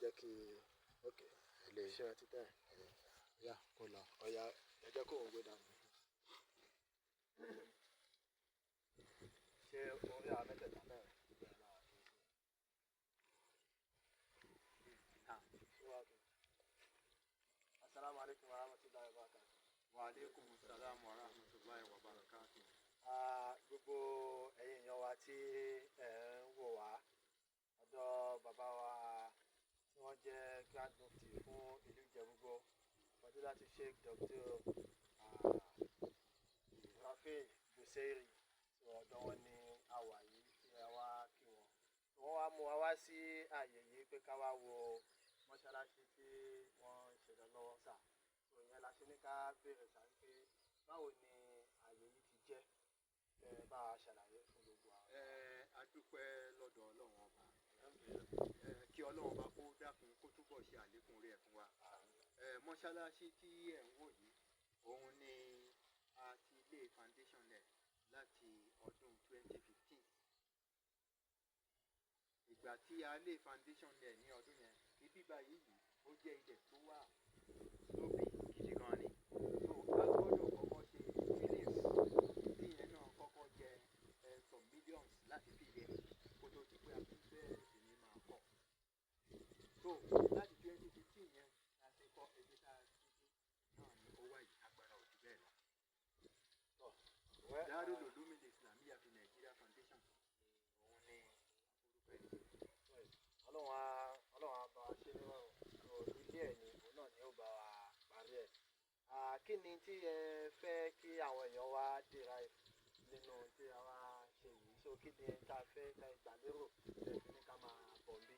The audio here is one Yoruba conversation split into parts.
jẹ́ kí ókè lè ṣe ọtí tẹ̀ ọ̀yà kò lọ ọ̀yà ẹ jẹ́ kó òun gbé dànù. ṣé orí àwọn mẹ́tẹ̀ẹ̀ta náà bẹ̀rẹ̀ náà kì í ṣe. Assalamu alaikum wa rahmatullahi wa barakatuh. Wa alaikum assalam wa rahmatullahi wa barakatuh. Gbogbo ẹ̀yin èèyàn wa tí ẹ̀ ń wò wá ọ̀dọ̀ bàbá wa tí wọ́n jẹ́ grand mufti fún ìlú Ìjẹ̀bú-Igbó Fadilatu Sheikh Dr. Rafiu Busairi tí ọ̀dọ̀ wọn ní àwà yìí kí a wá kí wọn. Wọ́n wá mú wa wá sí àyè yìí pé ká wá wo mọ́ṣáláṣí tí wọ́n ń ṣe lọ́wọ́ sà. Ìyẹn la ṣe ní ká béèrè sà pé báwo ni àyè yìí ti jẹ́ bá a ṣàlàyé fún gbogbo àwọn. A dúpẹ́ lọ́dọ̀ Ọlọ́run ọba kí Ọlọ́run ọba kó dákun kó túbọ̀ ṣe àlékún rẹ̀ fún wa. Mọ́ṣáláṣí tí ẹ̀ ń wò yìí òun ni a ti lé foundation rẹ̀ láti ọdún 2015. Ìgbà tí a lé foundation rẹ̀ ní ọdún yẹn ibi báyìí ó jẹ́ ilẹ̀ tó wà lóbi gidi gan ni. So a gbọ́dọ̀ kọ́kọ́ ṣe millions tí ìyẹn náà kọ́kọ́ jẹ some millions láti fi lè kó tó ti pé a fi bẹ́ẹ̀ sì ni máa kọ́. So láti 2015 yẹn a ti kọ́ ebi tá a ti náà ní owó agbára òjì bẹ́ẹ̀ lọ. Daarul-Uluumil-Islamiyyah Ìjẹbú-Igbó Foundation òun ni orúkọ ẹ̀. Ọlọ́run á bá wa ṣe nírọ̀rùn ilé ẹ̀ ni òun náà ni ó bá wa parí ẹ̀. Kí ni tí ẹ fẹ́ kí àwọn èèyàn wa derive nínú tí a wá ṣe yìí? So kí ni tá a fẹ́ ká gbà lérò tẹ̀ fi ní ká máa bọ̀ ń bí?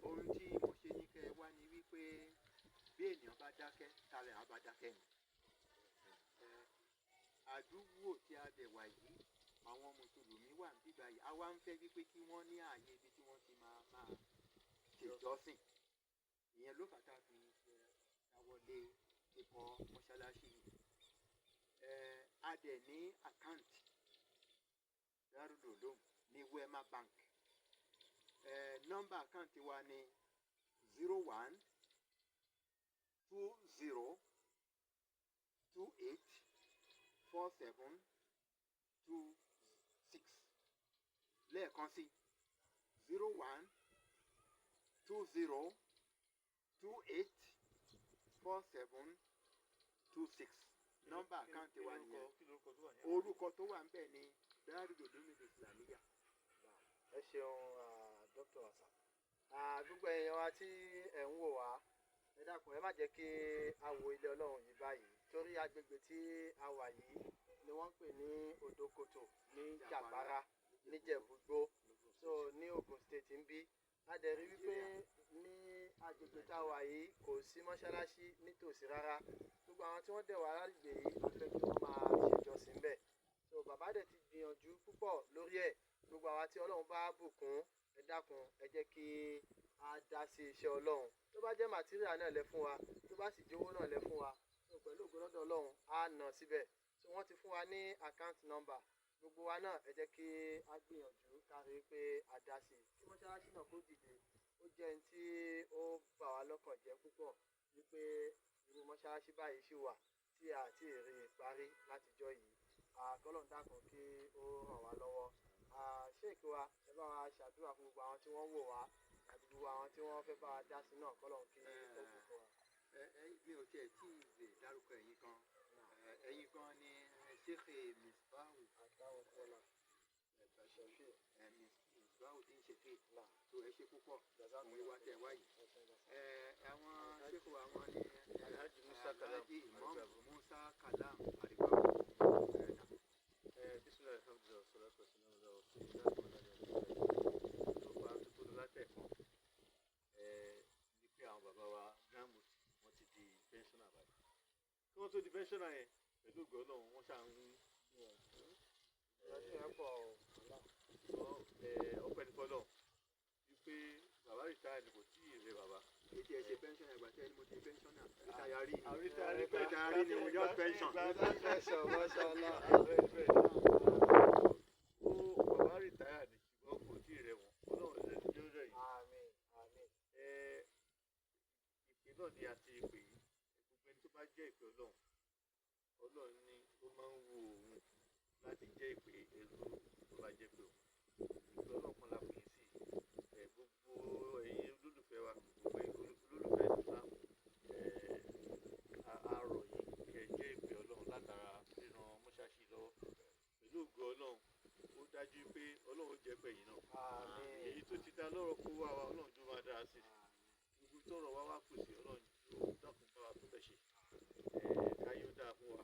Ohun tí mo ṣe ní kẹ́ ẹ wá ni wípé bí ènìyàn bá dákẹ́ talẹ̀ á bá dákẹ́ ni. Àdúgbò tí a bẹ̀ wà yìí àwọn mùsùlùmí wà ń bíbá yìí àwa ń fẹ́ wípé kí wọ́n ní ààyè ibi tí wọ́n ti máa ṣèjọ́sìn. Ìyẹn ló fàtà fi dáwọ́lé ikọ̀ mọ́ṣáláṣí yìí. A dẹ̀ ní àkáǹtì Daarul-Uluum ní WEMA bank. Nọ́mbà àkáǹtì wa ní 01 20 28 47 26. Lẹ́ẹ̀kan sí 01 20 28 47 26. Nọ́mbà àkáǹtì wa nìyẹn. Orúkọ tó wà ń bẹ̀ ni Daarul-Uluumil-Islamiyyah. Ẹ ṣeun Dr. Asa. Gbogbo èèyàn wa tí ẹ̀ ń wò wá ẹ dákun ẹ má jẹ́ kí a wo ilé Ọlọ́run yìí báyìí torí agbègbè tí a wà yìí ni wọ́n ń pè ní Odokoto ní Japara ní Ìjẹ̀bú-Igbó so ní Ogun State ń bí. A dẹ̀ rí wípé ní agbègbè tá a wà yìí kò sí mọ́ṣáláṣí nítòsí rárá. Gbogbo àwọn tí wọ́n dẹ̀ wá lágbè yìí a fẹ́ kí wọ́n máa ṣèjọsìn bẹ́ẹ̀. So bàbá dẹ̀ ti gbìyànjú púpọ̀ lórí ẹ̀. Gbogbo àwa tí Ọlọ́run bá bùkún ẹ dákun ẹ jẹ́ kí a dá sí iṣẹ́ Ọlọ́run. Tó bá jẹ́ material náà lẹ fún wa tó bá sì jẹ́ owó náà lẹ fún wa so pẹ̀lú ògo lọ́dọ̀ Ọlọ́run á nà síbẹ̀. So wọ́n ti fún wa ní account number. Gbogbo wa náà ẹ jẹ́ kí a gbìyànjú ká rí pé a dá sí i. Kí mọ́ṣáláṣí náà kó dìde ó jẹ́ ẹni tí ó bà wá lọ́kàn jẹ́ púpọ̀ wípé irú mọ́ṣáláṣí báyìí ṣì wà tí a ti rí parí látijọ́ yìí. K'Ọlọ́run dákun kí ó ràn wá lọ́wọ́. Sheikh wa ẹ bá wa ṣàdúrà fún gbogbo àwọn tí wọ́n wò wá àti gbogbo àwọn tí wọ́n fẹ́ bá wa dá sí náà k'Ọlọ́run kí ó bùkún wa. Mi ò tiẹ̀ tí ì lè dárúkọ ẹ̀yin kan. Ẹ̀yin kan ni Sheikh Misbahu Àtàwọ̀kọ́lá Misbahu tí ń ṣe fè tó ẹ ṣe púpọ̀ fún ìwà tẹ̀ wáyìí. Àwọn Sheikh àwọn ni Alhaji Imam Musa Kalam Àríwá. Bismillah alhamdulillah salatu wassalamu ala rasulillah tó bá tó látẹ̀kọ́ ní pé àwọn bàbá wa gírámù wọ́n ti di pẹ́ńsọ́nà báyìí kí wọ́n tó di pẹ́ńsọ́nà yẹn pẹ̀lú ògo Ọlọ́run wọ́n ṣáà ń ọpẹ́ ní fọlọ́run wípé bàbá rìtáyà ni kò tí ì rẹ bàbá. Ètò ẹ̀ṣẹ̀ pẹ́ńsọ́nà ìgbà tẹ́ ẹni mo ti pẹ́ńsọ́nà rìtáyàrí ni mo yọ pẹ́ńsọ́n. Bàbá rìtáyà ni ṣùgbọ́n kò tí ì rẹ wọn Ọlọ́run lè ní yóò rẹ̀ yìí. Àmín àmín. ni a ti pè yí gbogbo ẹni tó bá jẹ́ ìpè Ọlọ́run Ọlọ́run ni ó máa ń wo òun láti jẹ́ ìpè ẹrú tó bá jẹ́ pé òun ìpè Ọlọ́run kan la pè yín sí gbogbo ẹ̀yin olólùfẹ́ wa gbogbo ẹ̀yin olólùfẹ́ Islam àárọ̀ yìí kẹ́ jẹ́ ìpè Ọlọ́run látara ríran mọ́ṣáláṣí lọ́wọ́ pẹ̀lú ògo Ọlọ́run ó dájú pé Ọlọ́run jẹ́ pẹ̀yìn náà èyí tó ti dá lọ́rọ̀ kó wá wa Ọlọ́run tó máa dára sí gbogbo tọrọ wá wá kù sí Ọlọ́run tó dákun bá wa tó bẹ̀ ṣe káyọ̀ dáa fún wa